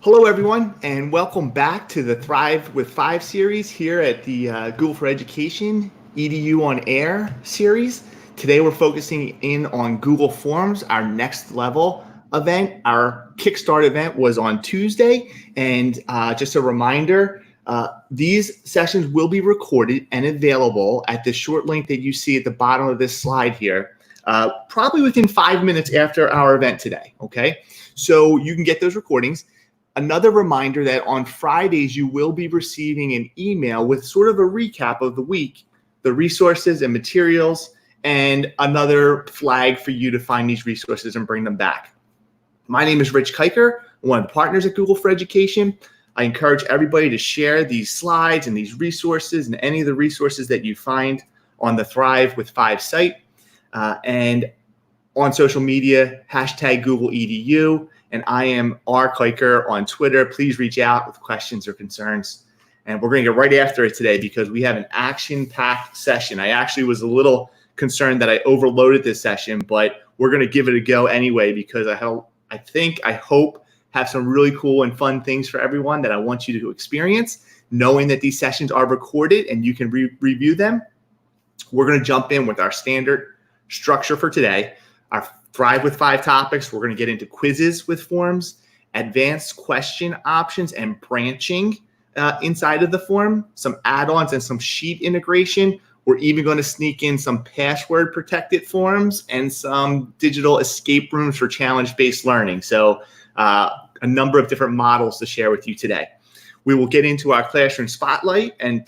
Hello, everyone, and welcome back to the Thrive with 5 series here at the Google for Education EDU on Air series. Today, we're focusing in on Google Forms, our next level event. Our Kickstart event was on Tuesday, and just a reminder, these sessions will be recorded and available at the short link that you see at the bottom of this slide here, probably within 5 minutes after our event today, okay? So you can get those recordings. Another reminder that on Fridays, you will be receiving an email with sort of a recap of the week, the resources and materials, and another flag for you to find these resources and bring them back. My name is Rich Kiker, one of the partners at Google for Education. I encourage everybody to share these slides and these resources and any of the resources that you find on the Thrive with 5 site and on social media, hashtag Google EDU. And I am R. Kiker on Twitter. Please reach out with questions or concerns. And we're going to get right after it today because we have an action-packed session. I actually was a little concerned that I overloaded this session, but we're going to give it a go anyway because I hope, have some really cool and fun things for everyone that I want you to experience. Knowing that these sessions are recorded and you can review them, we're going to jump in with our standard structure for today. Our Thrive with 5 topics. We're going to get into quizzes with forms, advanced question options, and branching inside of the form, some add-ons and some sheet integration. We're even going to sneak in some password protected forms and some digital escape rooms for challenge-based learning. So a number of different models to share with you today. We will get into our classroom spotlight and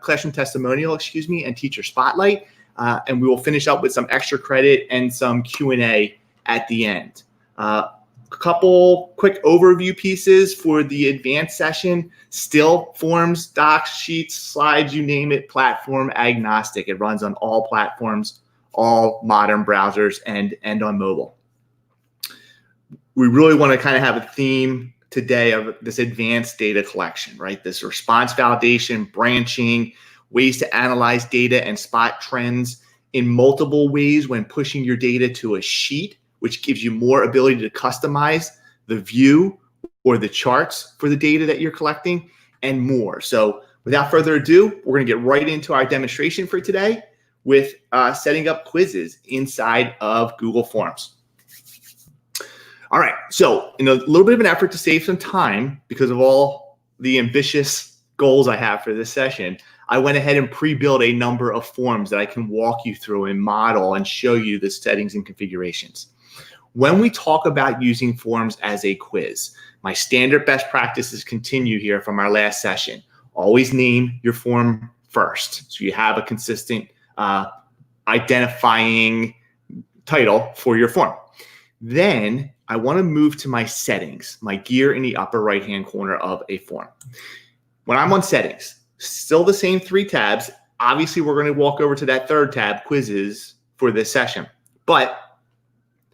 classroom testimonial, and teacher spotlight. And we will finish up with some extra credit and some Q&A at the end. A couple quick overview pieces for the advanced session. Still forms, docs, sheets, slides, you name it, platform agnostic. It runs on all platforms, all modern browsers, and on mobile. We really want to kind of have a theme today of this advanced data collection, right? This response validation, branching, ways to analyze data and spot trends in multiple ways when pushing your data to a sheet, which gives you more ability to customize the view or the charts for the data that you're collecting and more. So without further ado, we're going to get right into our demonstration for today with setting up quizzes inside of Google Forms. All right, so in a little bit of an effort to save some time because of all the ambitious goals I have for this session, I went ahead and pre-built a number of forms that I can walk you through and model and show you the settings and configurations. When we talk about using forms as a quiz, my standard best practices continue here from our last session. Always name your form first, so you have a consistent identifying title for your form. Then I want to move to my settings, my gear in the upper right-hand corner of a form. When I'm on settings, still the same 3 tabs. Obviously, we're going to walk over to that 3rd tab, quizzes, for this session. But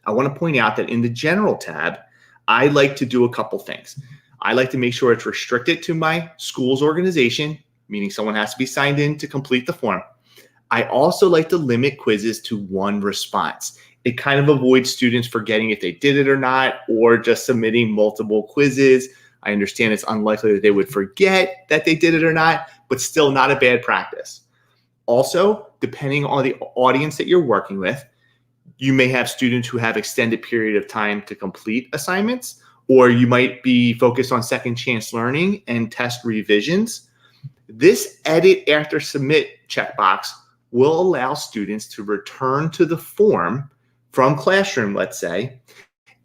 I want to point out that in the general tab, I like to do a couple things. I like to make sure it's restricted to my school's organization, meaning someone has to be signed in to complete the form. I also like to limit quizzes to 1 response. It kind of avoids students forgetting if they did it or not, or just submitting multiple quizzes. I understand it's unlikely that they would forget that they did it or not, but still not a bad practice. Also, depending on the audience that you're working with, you may have students who have extended period of time to complete assignments, or you might be focused on second chance learning and test revisions. This edit after submit checkbox will allow students to return to the form from Classroom, let's say,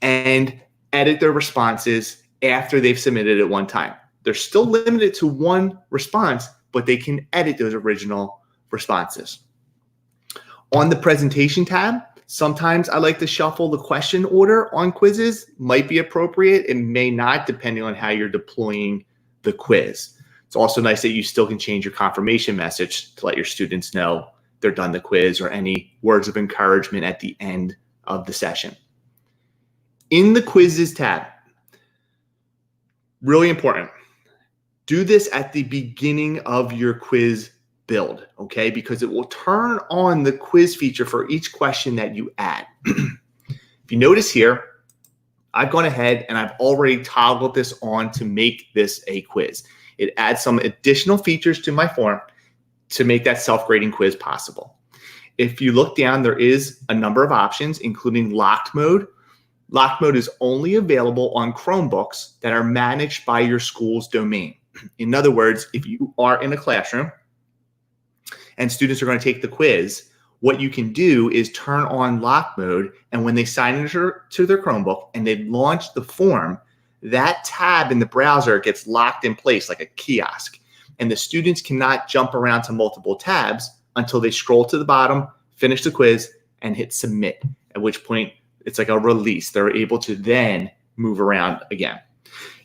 and edit their responses after they've submitted it 1 time. They're still limited to 1 response, but they can edit those original responses. On the presentation tab, sometimes I like to shuffle the question order on quizzes. Might be appropriate and may not, depending on how you're deploying the quiz. It's also nice that you still can change your confirmation message to let your students know they're done the quiz or any words of encouragement at the end of the session. In the quizzes tab, really important, do this at the beginning of your quiz build, okay? Because it will turn on the quiz feature for each question that you add. If you notice here, I've gone ahead and I've already toggled this on to make this a quiz. It adds some additional features to my form to make that self-grading quiz possible. If you look down, there is a number of options, including locked mode. Locked mode is only available on Chromebooks that are managed by your school's domain. In other words, if you are in a classroom and students are going to take the quiz, what you can do is turn on lock mode, and when they sign into their Chromebook and they launch the form, that tab in the browser gets locked in place like a kiosk, and the students cannot jump around to multiple tabs until they scroll to the bottom, finish the quiz, and hit submit, at which point it's like a release. They're able to then move around again.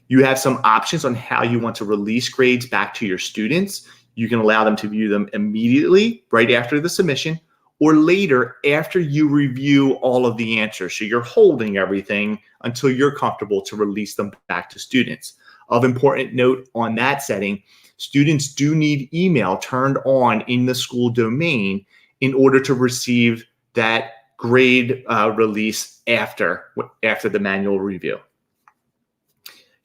You have some options on how you want to release grades back to your students. You can allow them to view them immediately, right after the submission, or later after you review all of the answers. So you're holding everything until you're comfortable to release them back to students. Of important note on that setting, students do need email turned on in the school domain in order to receive that grade release after the manual review.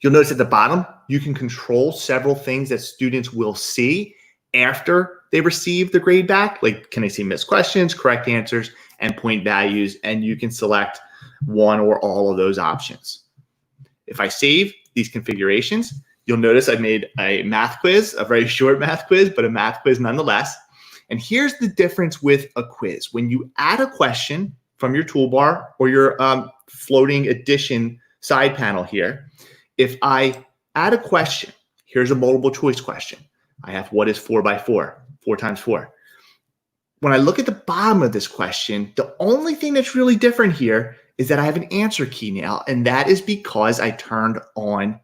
You'll notice at the bottom, you can control several things that students will see after they receive the grade back, like can they see missed questions, correct answers, and point values, and you can select one or all of those options. If I save these configurations, you'll notice I made a math quiz, a very short math quiz, but a math quiz nonetheless. And here's the difference with a quiz. When you add a question from your toolbar or your floating addition side panel here, if I add a question, here's a multiple choice question. I have what is 4 by 4? 4 times 4. When I look at the bottom of this question, the only thing that's really different here is that I have an answer key now, and that is because I turned on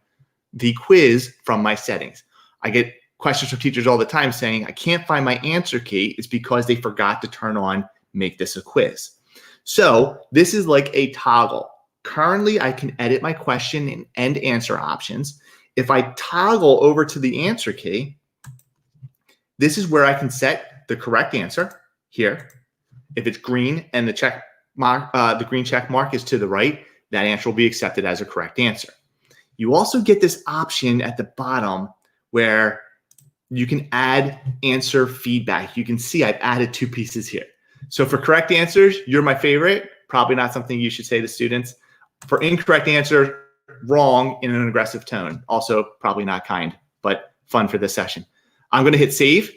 the quiz from my settings. I get questions from teachers all the time saying, I can't find my answer key. It's because they forgot to turn on make this a quiz. So this is like a toggle. Currently, I can edit my question and answer options. If I toggle over to the answer key, this is where I can set the correct answer here. If it's green and the check mark, the green check mark is to the right, that answer will be accepted as a correct answer. You also get this option at the bottom where you can add answer feedback. You can see I've added 2 pieces here. So for correct answers, you're my favorite. Probably not something you should say to students. For incorrect answer, wrong in an aggressive tone. Also probably not kind, but fun for this session. I'm going to hit save.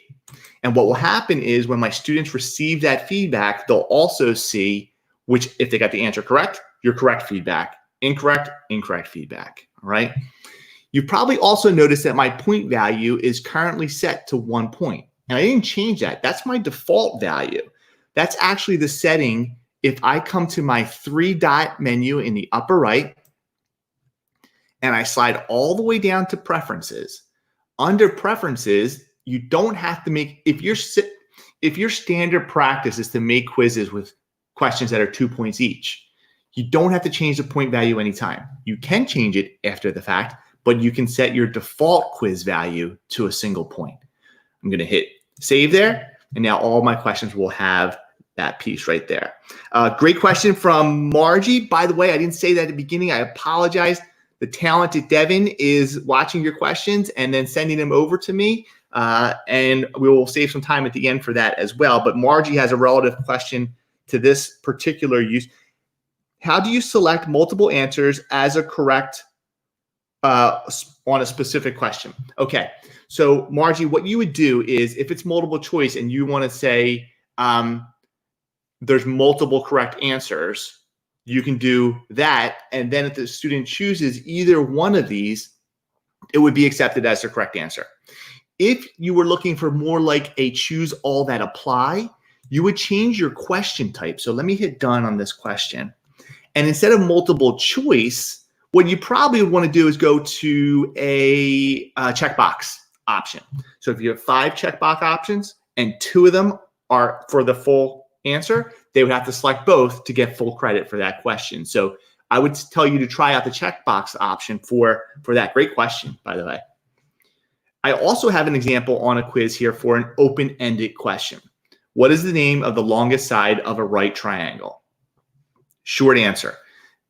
And what will happen is when my students receive that feedback, they'll also see which, if they got the answer correct, your correct feedback, incorrect, incorrect feedback. All right. You've probably also noticed that my point value is currently set to 1 point. And I didn't change that. That's my default value. That's actually the setting. If I come to my 3-dot menu in the upper right, and I slide all the way down to preferences, under preferences, you don't have to make, if your standard practice is to make quizzes with questions that are 2 points each, you don't have to change the point value anytime. You can change it after the fact, but you can set your default quiz value to a single point. I'm going to hit save there, and now all my questions will have that piece right there. Great question from Margie. By the way, I didn't say that at the beginning. I apologize. The talented Devin is watching your questions and then sending them over to me. And we will save some time at the end for that as well. But Margie has a relative question to this particular use. How do you select multiple answers as a correct on a specific question? Okay, so Margie, what you would do is if it's multiple choice and you want to say there's multiple correct answers, you can do that. And then if the student chooses either one of these, it would be accepted as the correct answer. If you were looking for more like a choose all that apply, you would change your question type. So let me hit done on this question. And instead of multiple choice, what you probably would want to do is go to a checkbox option. So if you have 5 checkbox options and 2 of them are for the full answer, they would have to select both to get full credit for that question. So I would tell you to try out the checkbox option for that. Great question, by the way. I also have an example on a quiz here for an open-ended question. What is the name of the longest side of a right triangle? Short answer.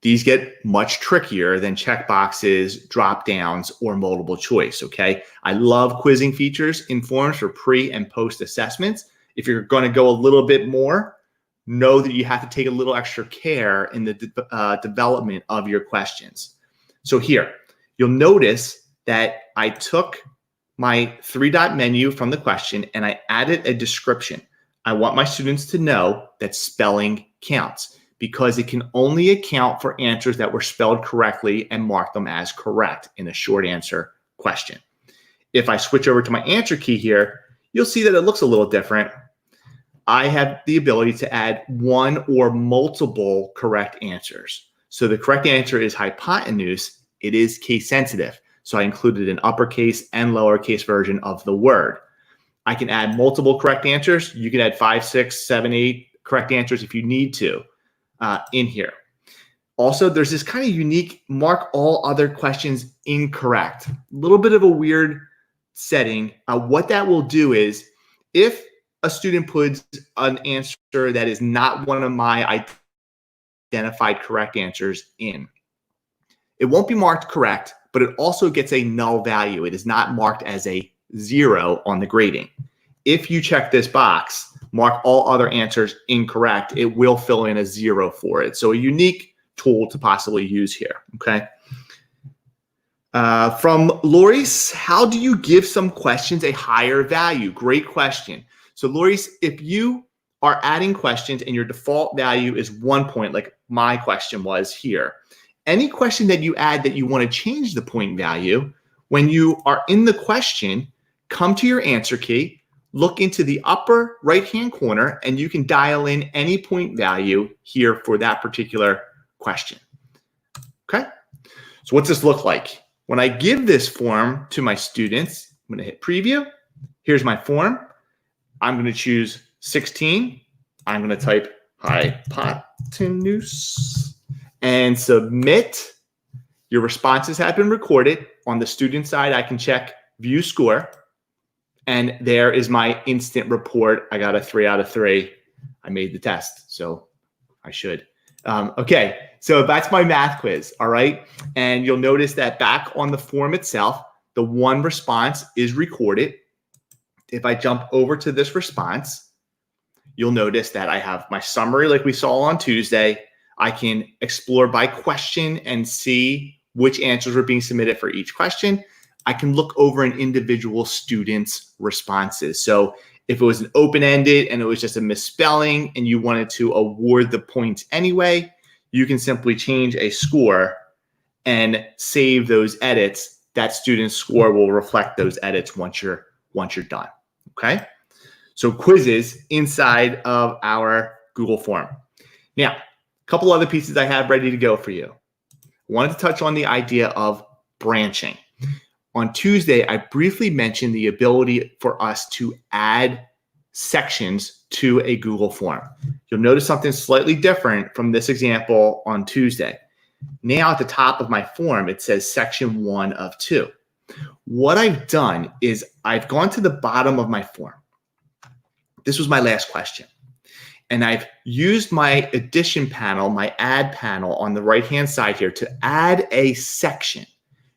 These get much trickier than checkboxes, drop downs, or multiple choice, okay? I love quizzing features in forms for pre and post assessments. If you're gonna go a little bit more, know that you have to take a little extra care in the development of your questions. So here, you'll notice that I took my three-dot menu from the question and I added a description. I want my students to know that spelling counts, because it can only account for answers that were spelled correctly and mark them as correct in a short answer question. If I switch over to my answer key here, you'll see that it looks a little different. I have the ability to add one or multiple correct answers. So the correct answer is hypotenuse. It is case sensitive. So I included an uppercase and lowercase version of the word. I can add multiple correct answers. You can add 5, 6, 7, 8 correct answers if you need to in here. Also, there's this kind of unique mark all other questions incorrect. A little bit of a weird setting. What that will do is if a student puts an answer that is not one of my identified correct answers in, it won't be marked correct, but it also gets a null value. It is not marked as a 0 on the grading. If you check this box, mark all other answers incorrect, it will fill in a 0 for it. So a unique tool to possibly use here, okay? From Loris, how do you give some questions a higher value? Great question. So Loris, if you are adding questions and your default value is 1 point, like my question was here, any question that you add that you want to change the point value, when you are in the question, come to your answer key, look into the upper right-hand corner, and you can dial in any point value here for that particular question. Okay? So what's this look like? When I give this form to my students, I'm going to hit preview. Here's my form. I'm going to choose 16. I'm going to type hypotenuse and submit. Your responses have been recorded. On the student side, I can check view score. And there is my instant report. I got a 3 out of 3. I made the test, so I should. Okay, so that's my math quiz, all right? And you'll notice that back on the form itself, the one response is recorded. If I jump over to this response, you'll notice that I have my summary like we saw on Tuesday. I can explore by question and see which answers were being submitted for each question. I can look over an individual student's responses. So if it was an open-ended and it was just a misspelling and you wanted to award the points anyway, you can simply change a score and save those edits. That student's score will reflect those edits once you're done, okay? So quizzes inside of our Google form. Now, a couple other pieces I have ready to go for you. I wanted to touch on the idea of branching. On Tuesday, I briefly mentioned the ability for us to add sections to a Google form. You'll notice something slightly different from this example on Tuesday. Now at the top of my form, it says section 1 of 2. What I've done is I've gone to the bottom of my form. This was my last question. And I've used my addition panel, my add panel on the right-hand side here to add a section.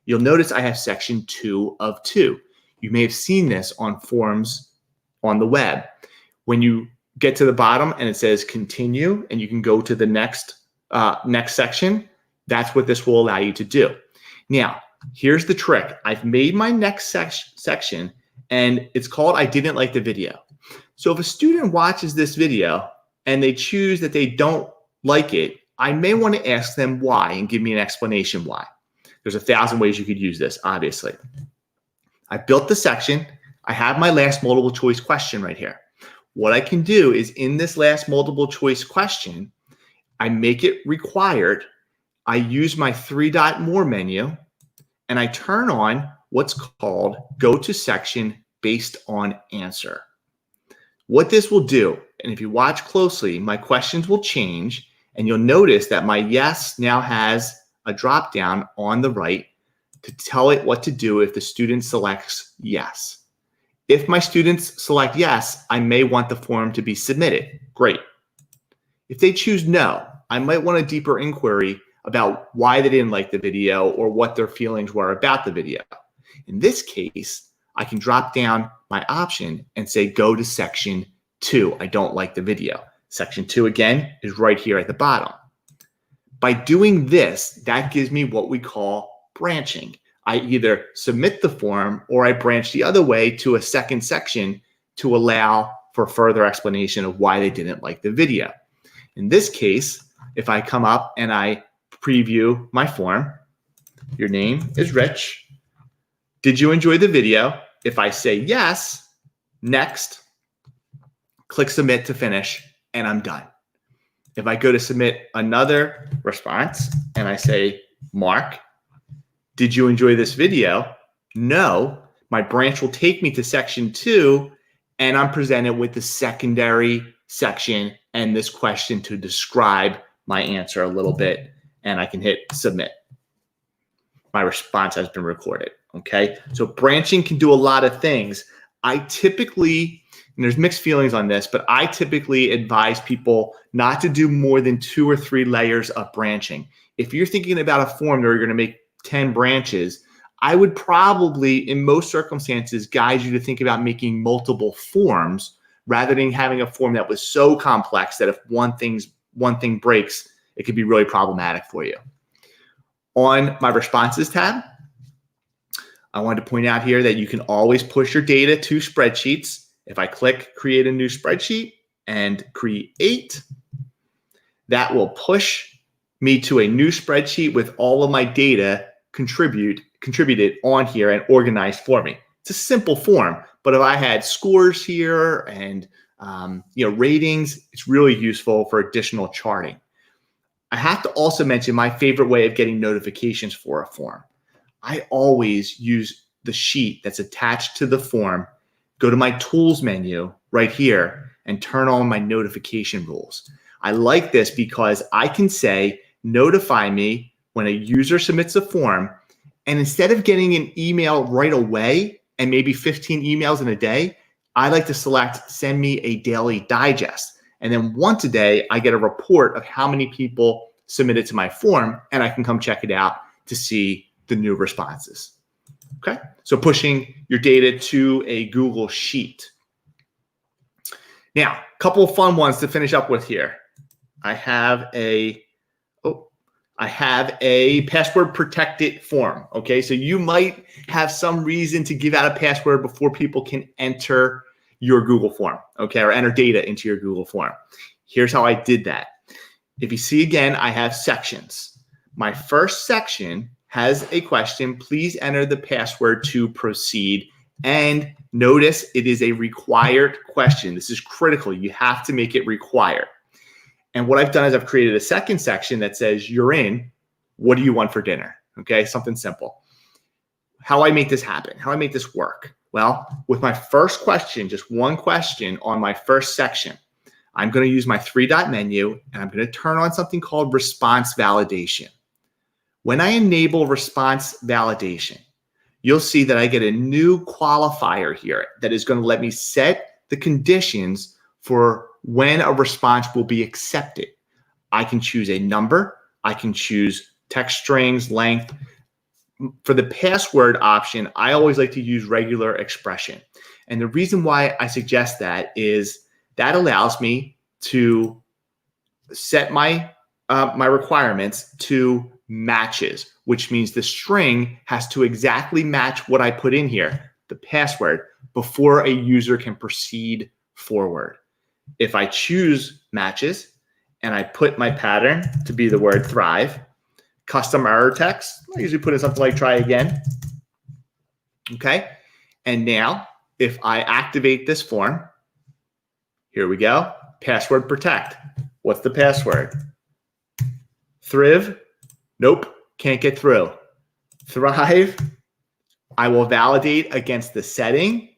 You'll notice I have section 2 of 2. You may have seen this on forms on the web. When you get to the bottom and it says continue and you can go to the next section, that's what this will allow you to do. Now, here's the trick. I've made my next section and it's called I didn't like the video. So if a student watches this video and they choose that they don't like it, I may want to ask them why and give me an explanation why. There's 1,000 ways you could use this, obviously. I built the section. I have my last multiple choice question right here. What I can do is in this last multiple choice question, I make it required. I use my 3-dot more menu and I turn on what's called go to section based on answer. What this will do, and if you watch closely, my questions will change and you'll notice that my yes now has a drop down on the right to tell it what to do if the student selects yes. If my students select yes, I may want the form to be submitted. Great. If they choose no, I might want a deeper inquiry about why they didn't like the video or what their feelings were about the video. In this case, I can drop down my option and say, go to section 2. I don't like the video. Section 2, again, is right here at the bottom. By doing this, that gives me what we call branching. I either submit the form or I branch the other way to a second section to allow for further explanation of why they didn't like the video. In this case, if I come up and I preview my form, your name is Rich. Did you enjoy the video? If I say yes, next, click submit to finish, and I'm done. If I go to submit another response and I say, Mark, did you enjoy this video? No, my branch will take me to section 2, and I'm presented with the secondary section and this question to describe my answer a little bit, and I can hit submit. My response has been recorded, okay? So branching can do a lot of things. I typically, and there's mixed feelings on this, but I typically advise people not to do more than 2 or 3 layers of branching. If you're thinking about a form where you're going to make 10 branches, I would probably, in most circumstances, guide you to think about making multiple forms rather than having a form that was so complex that if one thing breaks, it could be really problematic for you. On my responses tab, I wanted to point out here that you can always push your data to spreadsheets. If I click create a new spreadsheet and create, that will push me to a new spreadsheet with all of my data contributed on here and organized for me. It's a simple form, but if I had scores here and ratings, it's really useful for additional charting. I have to also mention my favorite way of getting notifications for a form. I always use the sheet that's attached to the form, go to my tools menu right here, and turn on my notification rules. I like this because I can say, notify me when a user submits a form, and instead of getting an email right away and maybe 15 emails in a day, I like to select send me a daily digest. And then once a day, I get a report of how many people submitted to my form, and I can come check it out to see the new responses. Okay, so pushing your data to a Google Sheet. Now, a couple of fun ones to finish up with here. I have a password protected form. Okay, so you might have some reason to give out a password before people can enter your Google form, okay, or enter data into your Google form. Here's how I did that. If you see again, I have sections. My first section has a question, please enter the password to proceed. And notice it is a required question. This is critical. You have to make it required. And what I've done is I've created a second section that says, you're in, what do you want for dinner? Okay, something simple. How do I make this happen? How do I make this work? Well, with my first question, just one question on my first section, I'm going to use my 3-dot menu and I'm going to turn on something called response validation. When I enable response validation, you'll see that I get a new qualifier here that is going to let me set the conditions for when a response will be accepted. I can choose a number. I can choose text strings, length. For the password option, I always like to use regular expression. And the reason why I suggest that is that allows me to set my requirements to matches, which means the string has to exactly match what I put in here, the password, before a user can proceed forward. If I choose matches and I put my pattern to be the word thrive, custom error text, I usually put in something like try again. Okay. And now if I activate this form, here we go, password protect. What's the password? Thrive, nope, can't get through. Thrive, I will validate against the setting.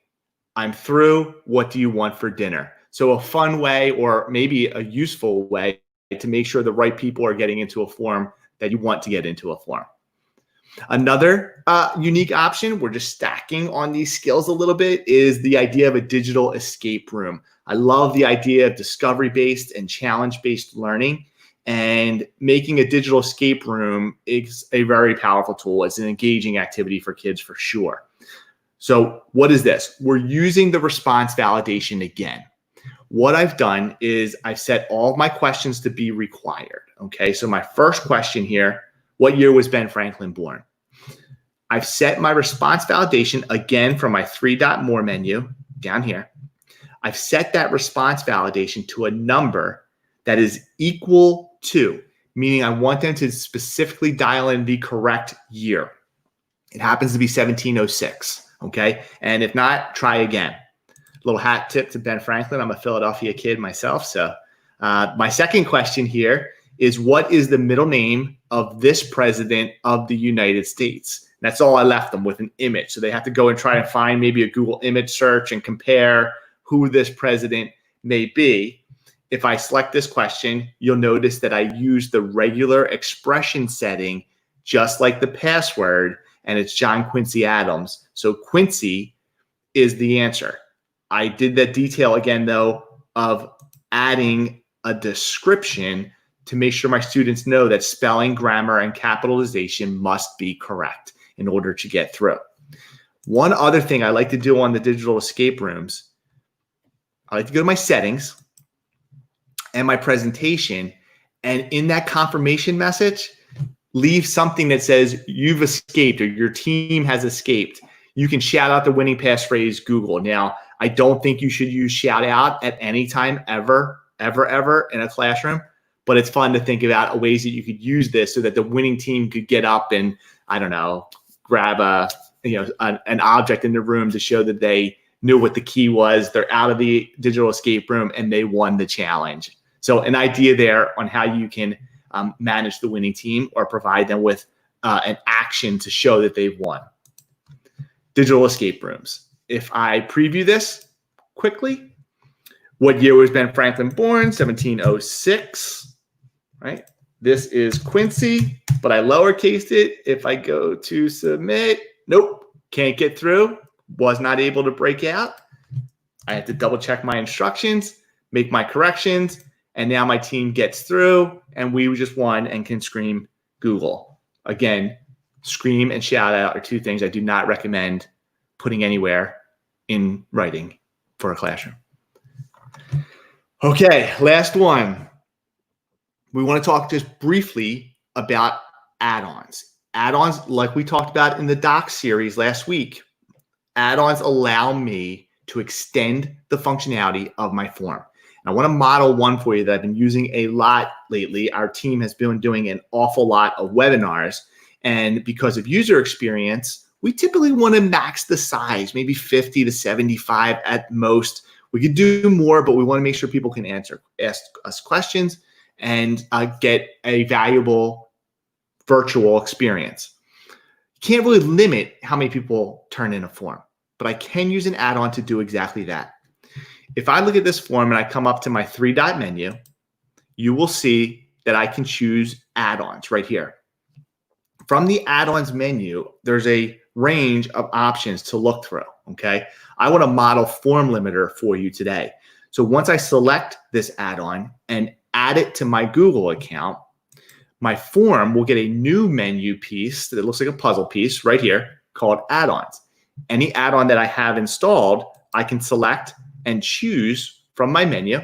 I'm through, what do you want for dinner? So a fun way, or maybe a useful way, to make sure the right people are getting into a form that you want to get into a form. Another unique option, we're just stacking on these skills a little bit, is the idea of a digital escape room. I love the idea of discovery-based and challenge-based learning. And making a digital escape room is a very powerful tool. It's an engaging activity for kids for sure. So what is this? We're using the response validation again. What I've done is I've set all of my questions to be required. Okay, so my first question here, what year was Ben Franklin born? I've set my response validation again from my 3-dot-more menu down here. I've set that response validation to a number that is equal to, meaning I want them to specifically dial in the correct year. It happens to be 1706, okay? And if not, try again. Little hat tip to Ben Franklin. I'm a Philadelphia kid myself. So my second question here is, what is the middle name of this president of the United States? That's all I left them with, an image. So they have to go and try and find maybe a Google image search and compare who this president may be. If I select this question, you'll notice that I use the regular expression setting just like the password, and it's John Quincy Adams. So Quincy is the answer. I did that detail again, though, of adding a description to make sure my students know that spelling, grammar, and capitalization must be correct in order to get through. One other thing I like to do on the digital escape rooms, I like to go to my settings and my presentation, and in that confirmation message, leave something that says you've escaped or your team has escaped. You can shout out the winning passphrase Google. Now, I don't think you should use shout out at any time ever in a classroom, but it's fun to think about ways that you could use this so that the winning team could get up and, I don't know, grab an object in the room to show that they knew what the key was. They're out of the digital escape room and they won the challenge. So an idea there on how you can manage the winning team or provide them with an action to show that they've won. Digital escape rooms. If I preview this quickly, what year was Ben Franklin born? 1706, right? This is Quincy, but I lowercased it. If I go to submit, nope, can't get through, was not able to break out. I have to double check my instructions, make my corrections, and now my team gets through and we just won and can scream Google. Again, scream and shout out are two things I do not recommend putting anywhere in writing for a classroom. Okay, last one. We want to talk just briefly about add-ons. Add-ons, like we talked about in the doc series last week, add-ons allow me to extend the functionality of my form. I want to model one for you that I've been using a lot lately. Our team has been doing an awful lot of webinars, and because of user experience, we typically want to max the size, maybe 50 to 75 at most. We could do more, but we want to make sure people can ask us questions and get a valuable virtual experience. You can't really limit how many people turn in a form, but I can use an add-on to do exactly that. If I look at this form and I come up to my 3-dot menu, you will see that I can choose add-ons right here. From the add-ons menu, there's a range of options to look through, okay? I want to model form limiter for you today. So once I select this add-on and add it to my Google account, my form will get a new menu piece that looks like a puzzle piece right here called add-ons. Any add-on that I have installed, I can select and choose from my menu.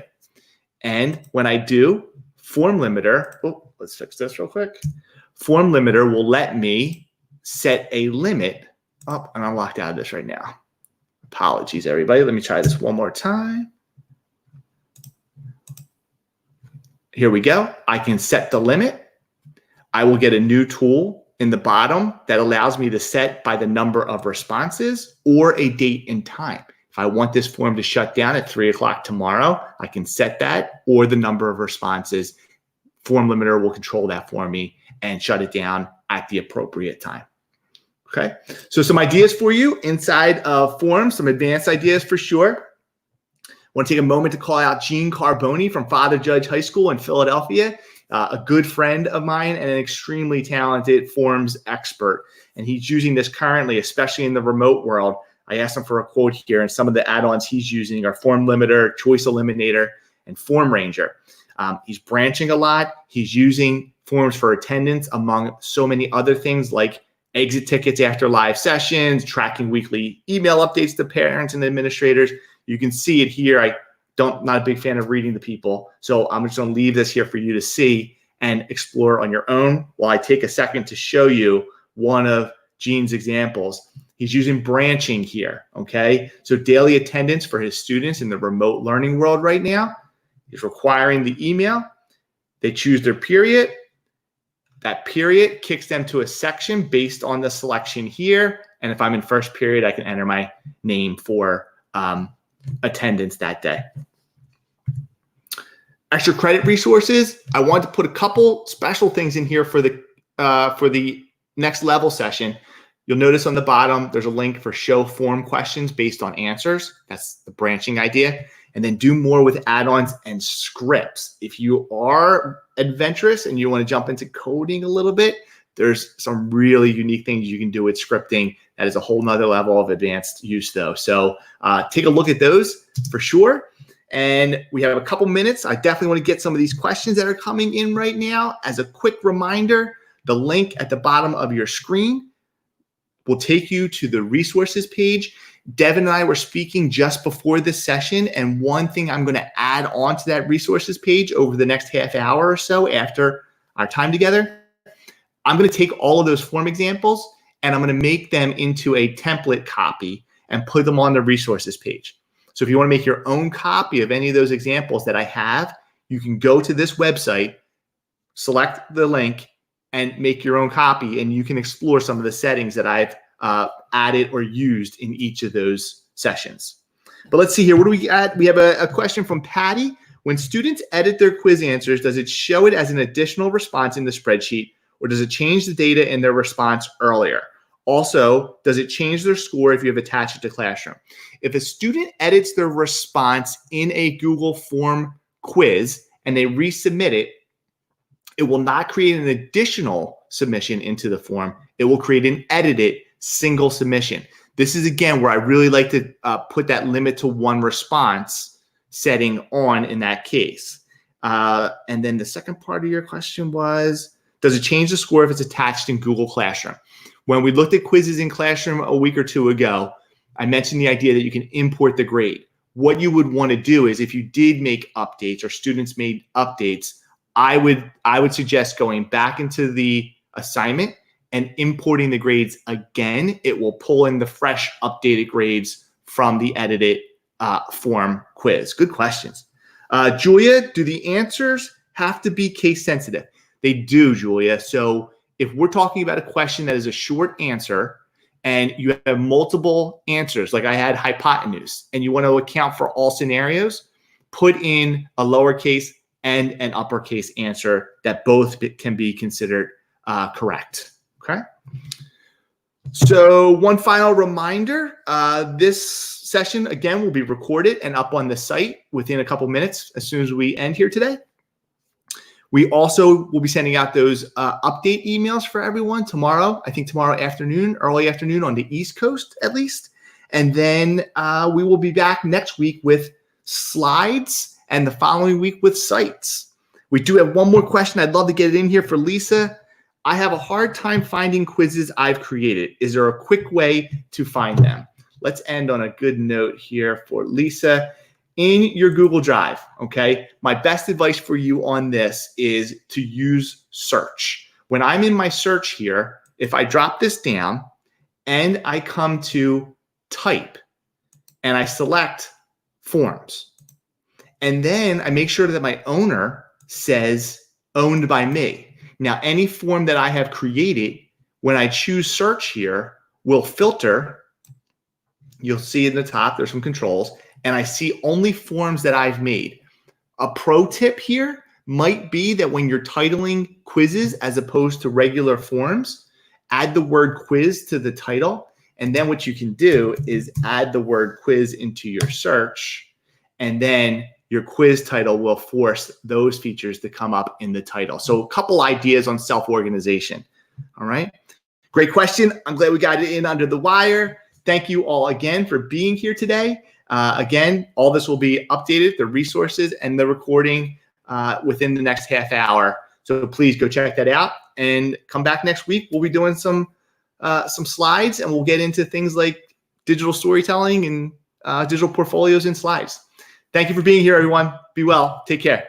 And when I do, form limiter, oh, let's fix this real quick. Form limiter will let me set a limit. Oh, and I'm locked out of this right now. Apologies, everybody. Let me try this one more time. Here we go. I can set the limit. I will get a new tool in the bottom that allows me to set by the number of responses or a date and time. If I want this form to shut down at 3 o'clock tomorrow, I can set that or the number of responses. Form limiter will control that for me and shut it down at the appropriate time. Okay, so some ideas for you inside of forms, some advanced ideas for sure. I want to take a moment to call out Gene Carboni from Father Judge High School in Philadelphia, a good friend of mine and an extremely talented forms expert. And he's using this currently, especially in the remote world. I asked him for a quote here, and some of the add-ons he's using are Form Limiter, Choice Eliminator, and Form Ranger. He's branching a lot. He's using forms for attendance among so many other things like exit tickets after live sessions, tracking weekly email updates to parents and administrators. You can see it here. Not a big fan of reading to people, so I'm just going to leave this here for you to see and explore on your own while I take a second to show you one of Gene's examples. He's using branching here, okay? So daily attendance for his students in the remote learning world right now. He's requiring the email. They choose their period. That period kicks them to a section based on the selection here. And if I'm in first period, I can enter my name for attendance that day. Extra credit resources. I want to put a couple special things in here for the next level session. You'll notice on the bottom, there's a link for show form questions based on answers. That's the branching idea. And then do more with add-ons and scripts. If you are adventurous and you want to jump into coding a little bit, there's some really unique things you can do with scripting. That is a whole nother level of advanced use though. So take a look at those for sure. And we have a couple minutes. I definitely want to get some of these questions that are coming in right now. As a quick reminder, the link at the bottom of your screen will take you to the resources page. Devin and I were speaking just before this session, and one thing I'm going to add on to that resources page over the next half hour or so after our time together, I'm going to take all of those form examples and I'm going to make them into a template copy and put them on the resources page. So if you want to make your own copy of any of those examples that I have, you can go to this website, select the link, and make your own copy, and you can explore some of the settings that I've added or used in each of those sessions. But let's see here. What do we add? We have a question from Patty. When students edit their quiz answers, does it show it as an additional response in the spreadsheet, or does it change the data in their response earlier? Also, does it change their score if you have attached it to Classroom? If a student edits their response in a Google form quiz and they resubmit it, it will not create an additional submission into the form. It will create an edited single submission. This is, again, where I really like to put that limit to one response setting on in that case. And then the second part of your question was, does it change the score if it's attached in Google Classroom? When we looked at quizzes in Classroom a week or two ago, I mentioned the idea that you can import the grade. What you would want to do is if you did make updates or students made updates, I would suggest going back into the assignment and importing the grades again. It will pull in the fresh updated grades from the edited form quiz. Good questions. Julia, do the answers have to be case sensitive? They do, Julia. So if we're talking about a question that is a short answer and you have multiple answers, like I had hypotenuse, and you want to account for all scenarios, put in a lowercase and an uppercase answer that both can be considered correct, okay? So one final reminder, this session, again, will be recorded and up on the site within a couple minutes as soon as we end here today. We also will be sending out those update emails for everyone tomorrow, I think tomorrow afternoon, early afternoon on the East Coast at least. And then we will be back next week with slides and the following week with sites. We do have one more question. I'd love to get it in here for Lisa. I have a hard time finding quizzes I've created. Is there a quick way to find them? Let's end on a good note here for Lisa. In your Google Drive, okay, my best advice for you on this is to use search. When I'm in my search here, if I drop this down and I come to type and I select forms, and then I make sure that my owner says owned by me. Now, any form that I have created, when I choose search here, will filter. You'll see in the top, there's some controls, and I see only forms that I've made. A pro tip here might be that when you're titling quizzes as opposed to regular forms, add the word quiz to the title. And then what you can do is add the word quiz into your search, and then your quiz title will force those features to come up in the title. So a couple ideas on self-organization. All right. Great question. I'm glad we got it in under the wire. Thank you all again for being here today. Again, all this will be updated, the resources and the recording within the next half hour. So please go check that out and come back next week. We'll be doing some slides, and we'll get into things like digital storytelling and digital portfolios and slides. Thank you for being here, everyone. Be well. Take care.